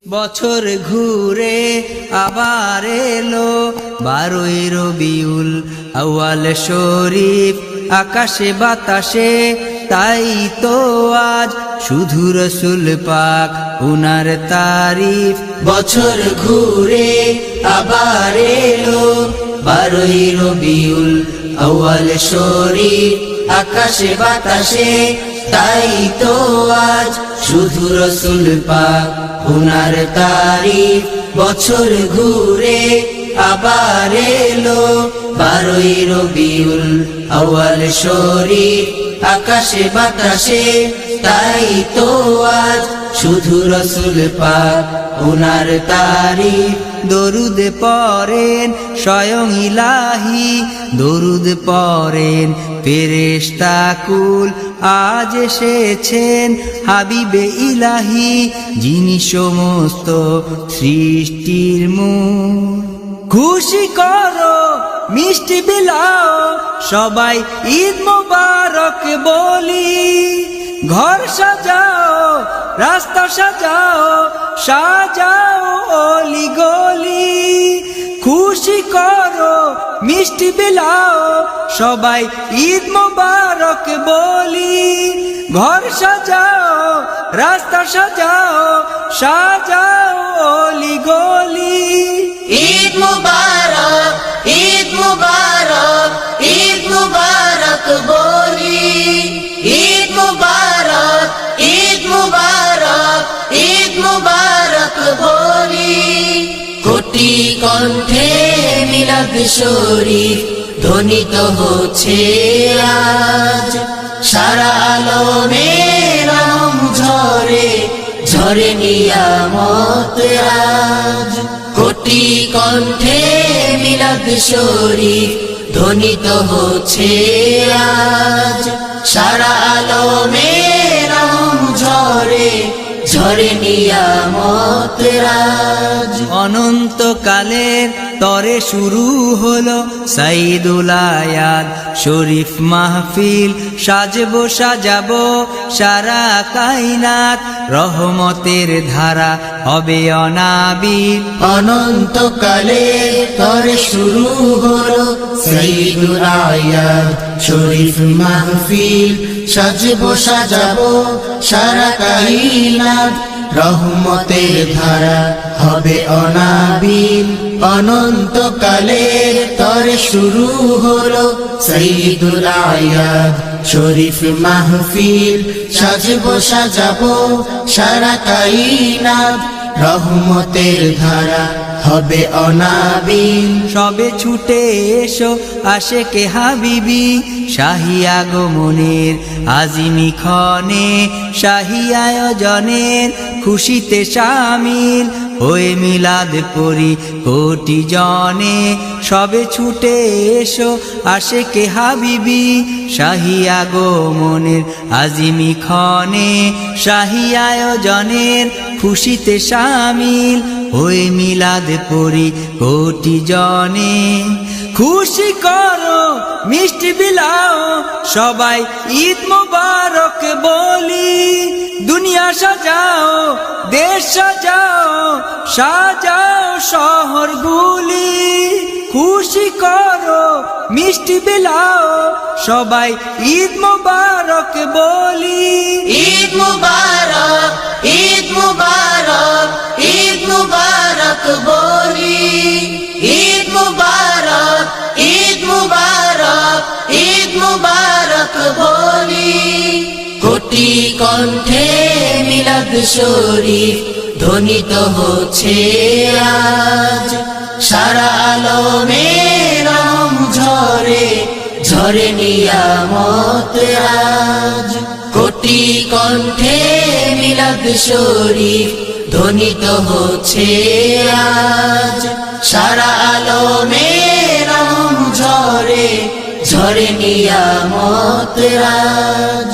বছর ঘুরে আবার এলো 12ই রবিউল আউয়াল শরীফ, আকাশে বাতাসে তাই তো আজ শুধু রসুল পাক উনার তারিফ। বছর ঘুরে আবার এলো 12ই রবিউল আউয়াল শরীফ, আকাশে বাতাসে তাই তো আজ শুধু রসুল পাক উনার তারিফ। বছর ঘুরে আবার এলো 12ই রবিউল আউয়াল শরীফ, আকাশে বাতাসে তাই তো আজ শুধু রসুল পাক উনার তারিফ। দরুদ পড়েন স্বয়ং ইলাহি, দরুদ পড়েন ফেরেশতা কুল, আজ এসেছেন হাবিবে ইলাহি, যিনি সমস্ত সৃষ্টির মূল। খুশি করো মিষ্টি বিলাও সবাই ঈদ মোবারক বলি, ঘর সাজাও রাস্তা সাজাও সাজাও অলি গলি। খুশি করো মিষ্টি বিলাও সবাই ঈদ মোবারক বলি, ঘর সাজাও রাস্তা সাজাও সাজাও অলি গলি। ঈদ মুবারক ঈদ মুবারক ঈদ মুবারক বলি, ঈদ মুবারক ঈদ মুবারক ঈদ মুবারক বলি। কোটি কণ্ঠে মিলাদ শরীফ ধ্বনিত হচ্ছে আজ, সারা আলমে রহম ঝরে ঝরে নিয়ামত আজ। কোটি কণ্ঠে মিলাদ শরীফ ধ্বনিত হচ্ছে আজ, সারা আলমে রহম ঝরে ঝরে নিয়ামত রাজ। অনন্তকালের তরে শুরু হলো সাইদুল আয়াত শরীফ মাহফিল, সাজবো সাজাবো সারা কায়নাত, রহমতের ধারা হবে অনাবিল। অনন্তকালে তরে শুরু হলো সাইদুল আয়াত শরীফ মাহফিল, সাজবো সাজাবো সারা কায়নাত, রহমতের ধারা হবে অনাবিল। অনন্তকালে তরে শুরু হলো সাইদুল আয়াত শরীফ মাহফিল, সাজবো সাজাবো সারা কায়নাত, রহমতের ধারা হবে অনাবিল। সবে ছুটে এসো আশেকে হাবিবি, শাহী আগমনের আজিমি ক্ষণে, শাহী আয়োজনের খুশিতে শামিল হয়ে মিলাদ পড়ি কোটি জনে। সবে ছুটে এসো আশেকে হাবিবি, শাহী আগমনের আজিমি ক্ষণে, শাহী আয়োজনের খুশিতে শামিল হয়ে মিলাদ পড়ি কোটি জনে। খুশি করো মিষ্টি বিলাও সবাই ঈদ মোবারক বলি, দুনিয়া সাজাও দেশ সাজাও সাজাও শহরগুলি। খুশি করো মিষ্টি বিলাও সবাই ঈদ মোবারক বলি, ঈদ মুবারক ঈদ মুবারক ঈদ মুবারক বলি, ঈদ মুবারক ঈদ মুবারক ঈদ মুবারক বলি। কোটি কণ্ঠে মিলাদ শরীফ ধ্বনিত হচ্ছে আজ, সারা আলমে রহম ঝরে ঝরে নিয়ামত আজ। কোটি কণ্ঠে মিলাদ শরীফ ধ্বনিত হচ্ছে আজ, সারা আলমে রহম ঝরে ঝরে নিয়ামত রাজ।